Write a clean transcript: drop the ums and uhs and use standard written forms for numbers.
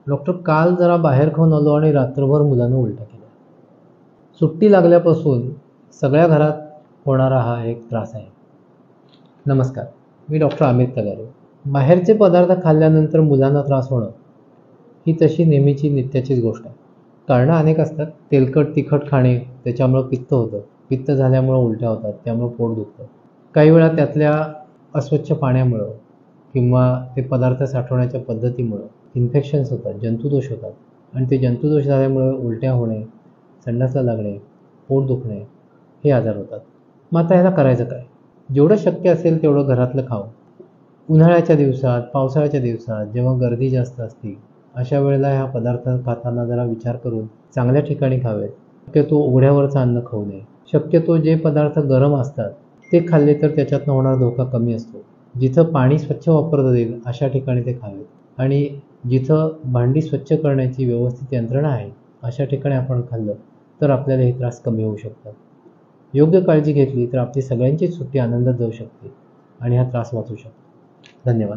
Doctor, काल जरा बाहेर खाऊन आलो आणि रात्रभर मुलानं उलट्या केल्या. सुट्टी लागल्यापासून सगळ्या घरात होणारा हा एक त्रास आहे. नमस्कार, मी डॉक्टर अमित तगारे. बाहेरचे पदार्थ खाल्ल्यानंतर मुलांना त्रास होणं ही तशी नेहमीची नित्याचीच गोष्ट आहे. कारणं अनेक असतात. तेलकट तिखट खाणे, त्याच्यामुळं पित्त होतं. पित्त झाल्यामुळं उलट्या होतात, त्यामुळं पोट दुखतं. काही वेळा त्यातल्या अस्वच्छ पाण्यामुळं किंवा ते पदार्थ साठवण्याच्या पद्धतीमुळं इन्फेक्शन्स होतात, जंतुदोष होतात आणि ते जंतुदोष झाल्यामुळं उलट्या होणे, संडासला लागणे, पोट दुखणे हे आजार होतात. मग आता ह्याला करायचं काय? जेवढं शक्य असेल तेवढं घरातलं खावं. उन्हाळ्याच्या दिवसात, पावसाळ्याच्या दिवसात जेव्हा गर्दी जास्त असते, अशा वेळेला ह्या पदार्थ खाताना जरा विचार करून चांगल्या ठिकाणी खावेत. शक्यतो उघड्यावरचं अन्न खाऊ नये. शक्यतो जे पदार्थ गरम असतात ते खाल्ले तर त्याच्यातनं होणारा धोका कमी असतो. जिथं पाणी स्वच्छ वापरता येईल अशा ठिकाणी ते खावेत आणि जिथं भांडी स्वच्छ करण्याची व्यवस्थित यंत्रणा आहे अशा ठिकाणी आपण खाल्लं तर आपल्याला हे त्रास कमी होऊ शकतात. योग्य काळजी घेतली तर आपली सगळ्यांचीच सुट्टी आनंदात जाऊ शकते आणि हा त्रास वाचू शकतो. धन्यवाद.